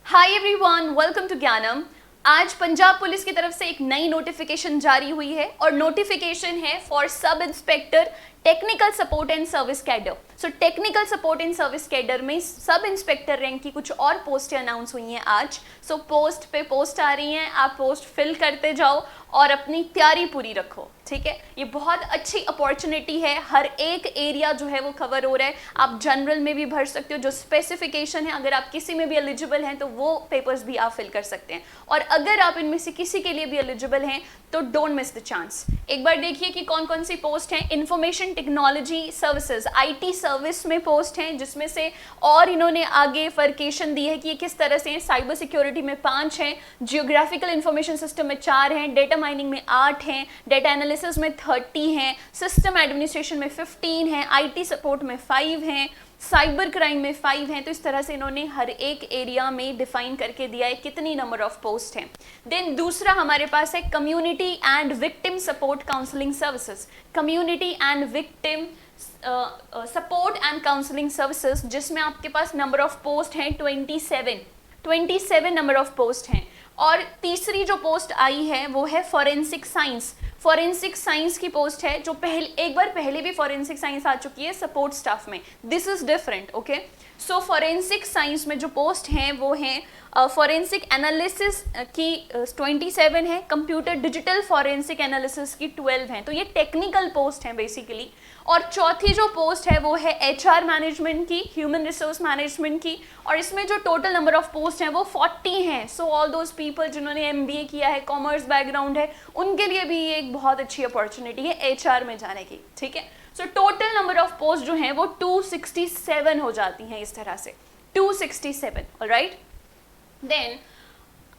Hi everyone, welcome to ज्ञानम। आज Punjab police की तरफ से एक नई नोटिफिकेशन जारी हुई है और नोटिफिकेशन है for sub inspector technical support and service cadre. So technical support and service cadre में सब इंस्पेक्टर रैंक की कुछ और पोस्टें अनाउंस हुई हैं आज। सो पोस्ट पे पोस्ट आ रही हैं, आप पोस्ट फिल करते जाओ और अपनी तैयारी पूरी रखो, ठीक है। ये बहुत अच्छी अपॉर्चुनिटी है, हर एक एरिया जो है वो कवर हो रहा है। आप जनरल में भी भर सकते हो, जो स्पेसिफिकेशन है अगर आप किसी में भी एलिजिबल हैं तो वो पेपर्स भी आप फिल कर सकते हैं। और अगर आप इनमें से किसी के लिए भी एलिजिबल हैं तो डोंट मिस द चांस। एक बार देखिए कि कौन कौन सी पोस्ट हैं। Information technology services, IT service में पोस्ट हैं, जिसमें से और इन्होंने आगे फर्केशन दी है कि ये किस तरह से हैं। साइबर सिक्योरिटी में 5 हैं, जियोग्राफिकल इंफॉर्मेशन सिस्टम में 4 हैं, डेटा माइनिंग में 8 हैं, डेटा एनालिसिस में 30 हैं, सिस्टम एडमिनिस्ट्रेशन में 15 हैं, आईटी सपोर्ट में 5 हैं, साइबर क्राइम में 5 हैं। तो इस तरह से इन्होंने हर एक एरिया में डिफाइन करके दिया है कितनी नंबर ऑफ पोस्ट हैं। देन दूसरा हमारे पास है community and victim support counselling services. Community and victim support and counselling services, जिसमें आपके पास नंबर ऑफ पोस्ट हैं 27 नंबर ऑफ पोस्ट हैं। और तीसरी जो पोस्ट आई है वो है फॉरेंसिक साइंस। फॉरेंसिक साइंस की पोस्ट है जो एक बार पहले भी फॉरेंसिक साइंस आ चुकी है सपोर्ट स्टाफ में। This is different, okay. So forensic science में जो पोस्ट हैं वो हैं फॉरेंसिक एनालिसिस की 27 है, कंप्यूटर डिजिटल फॉरेंसिक एनालिसिस की 12 हैं। तो ये टेक्निकल पोस्ट हैं बेसिकली। और चौथी जो पोस्ट है वो है एचआर मैनेजमेंट की, ह्यूमन रिसोर्स मैनेजमेंट की, और इसमें जो टोटल नंबर ऑफ पोस्ट हैं वो 40 हैं। सो ऑल दोज पीपल जिन्होंने एमबीए किया है, कॉमर्स बैकग्राउंड है, उनके लिए भी ये एक बहुत अच्छी अपॉर्चुनिटी है एचआर में जाने की, ठीक है। So total number of post जो हैं वो 267 हो जाती हैं इस तरह से, 267, ऑलराइट। देन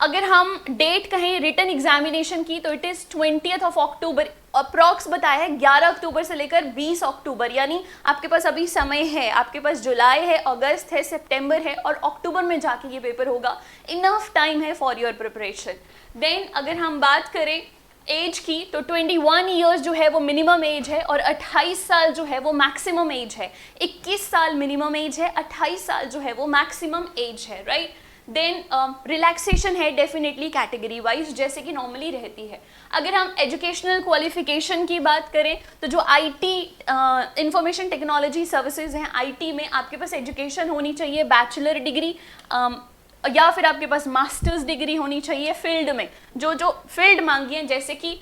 अगर हम डेट कहें रिटन एग्जामिनेशन की तो it is 20th of October। Approx बताया है 11 अक्टूबर से लेकर 20 अक्टूबर, यानी आपके पास अभी समय है। आपके पास जुलाई है, अगस्त है, सितंबर है और अक्टूबर में जाके ये पेपर होगा। इनफ टाइम है फॉर योर प्रिपरेशन। देन अगर हम बात करें एज की तो 21 ईयर्स जो है वो मिनिमम एज है और 28 साल जो है वो मैक्सिमम एज है। 21 साल मिनिमम एज है, 28 साल जो है वो मैक्सिमम एज है, राइट। देन रिलैक्सेशन है डेफिनेटली कैटेगरी वाइज, जैसे कि नॉर्मली रहती है। अगर हम एजुकेशनल क्वालिफिकेशन की बात करें तो जो आईटी इंफॉर्मेशन टेक्नोलॉजी सर्विसेज हैं, आईटी में आपके पास एजुकेशन होनी चाहिए बैचलर डिग्री या फिर आपके पास मास्टर्स डिग्री होनी चाहिए फील्ड में। जो जो फील्ड मांगी है, जैसे कि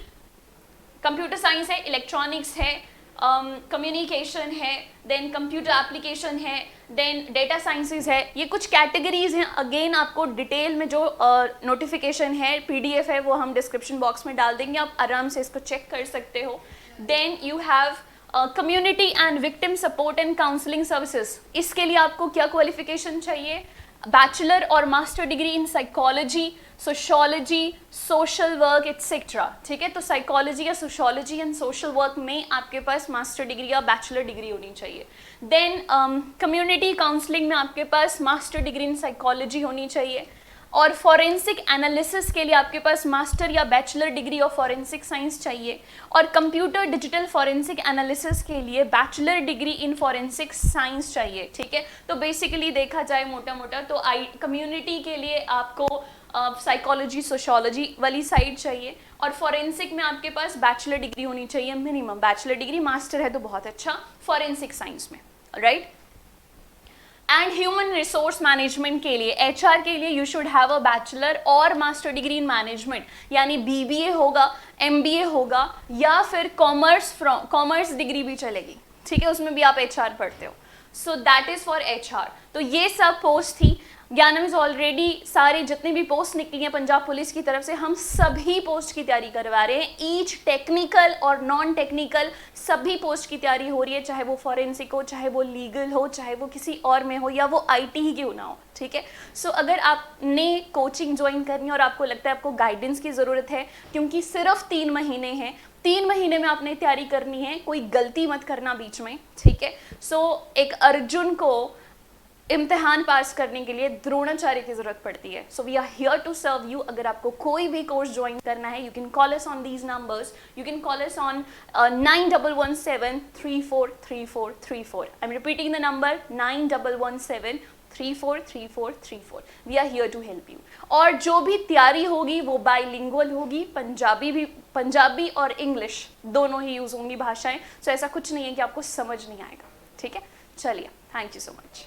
कंप्यूटर साइंस है, इलेक्ट्रॉनिक्स है, कम्युनिकेशन है, देन कंप्यूटर एप्लीकेशन है, देन डेटा साइंसेज है। ये कुछ कैटेगरीज हैं। अगेन आपको डिटेल में जो नोटिफिकेशन है, पीडीएफ है, वो हम डिस्क्रिप्शन बॉक्स में डाल देंगे, आप आराम से इसको चेक कर सकते हो। Then you have community and victim support and counselling services. इसके लिए आपको क्या क्वालिफिकेशन चाहिए? बैचलर और master degree in psychology, sociology, social work etcetera, ठीक है। तो साइकोलॉजी या सोशोलॉजी एंड सोशल वर्क में आपके पास मास्टर डिग्री या बैचलर डिग्री होनी चाहिए। देन कम्युनिटी काउंसलिंग में आपके पास मास्टर डिग्री इन साइकोलॉजी होनी चाहिए। और फॉरेंसिक एनालिसिस के लिए आपके पास मास्टर या bachelor degree of forensic science चाहिए। और कंप्यूटर डिजिटल फॉरेंसिक एनालिसिस के लिए bachelor degree in forensic science चाहिए, ठीक है। तो बेसिकली देखा जाए मोटा मोटा तो कम्युनिटी के लिए आपको साइकोलॉजी सोशोलॉजी वाली साइड चाहिए, और फॉरेंसिक में आपके पास बैचलर डिग्री होनी चाहिए मिनिमम, बैचलर डिग्री, मास्टर है तो बहुत अच्छा फॉरेंसिक साइंस में, right. And human resource management के लिए, एचआर के लिए, you should have a bachelor और मास्टर डिग्री इन मैनेजमेंट, यानी बीबीए होगा, एमबीए होगा, या फिर कॉमर्स डिग्री भी चलेगी, ठीक है, उसमें भी आप एचआर पढ़ते हो। So that is for HR. तो ये सब पोस्ट थी। ज्ञानम इज ऑलरेडी सारे जितने भी पोस्ट निकली हैं पंजाब पुलिस की तरफ से, हम सभी पोस्ट की तैयारी करवा रहे हैं। ईच टेक्निकल और नॉन टेक्निकल सभी पोस्ट की तैयारी हो रही है, चाहे वो फॉरेंसिक हो, चाहे वो लीगल हो, चाहे वो किसी और में हो, या वो आईटी ही क्यों ना हो, ठीक है। सो अगर आपने कोचिंग ज्वाइन करनी है और आपको लगता है आपको गाइडेंस की ज़रूरत है, क्योंकि सिर्फ 3 महीने हैं, 3 महीने में आपने तैयारी करनी है, कोई गलती मत करना बीच में, ठीक है। सो एक अर्जुन को इम्तिहान पास करने के लिए द्रोणाचार्य की जरूरत पड़ती है। So we are here to serve you. अगर आपको कोई भी कोर्स ज्वाइन करना है, you can call us on these numbers, you can call us on 9117343434। I am repeating the number 9117 343434। We are here to help you. और जो भी तैयारी होगी वो बाइलिंगुअल होगी, पंजाबी और इंग्लिश दोनों ही यूज होंगी भाषाएं। सो ऐसा कुछ नहीं है कि आपको समझ नहीं आएगा, ठीक है। चलिए, थैंक यू सो मच।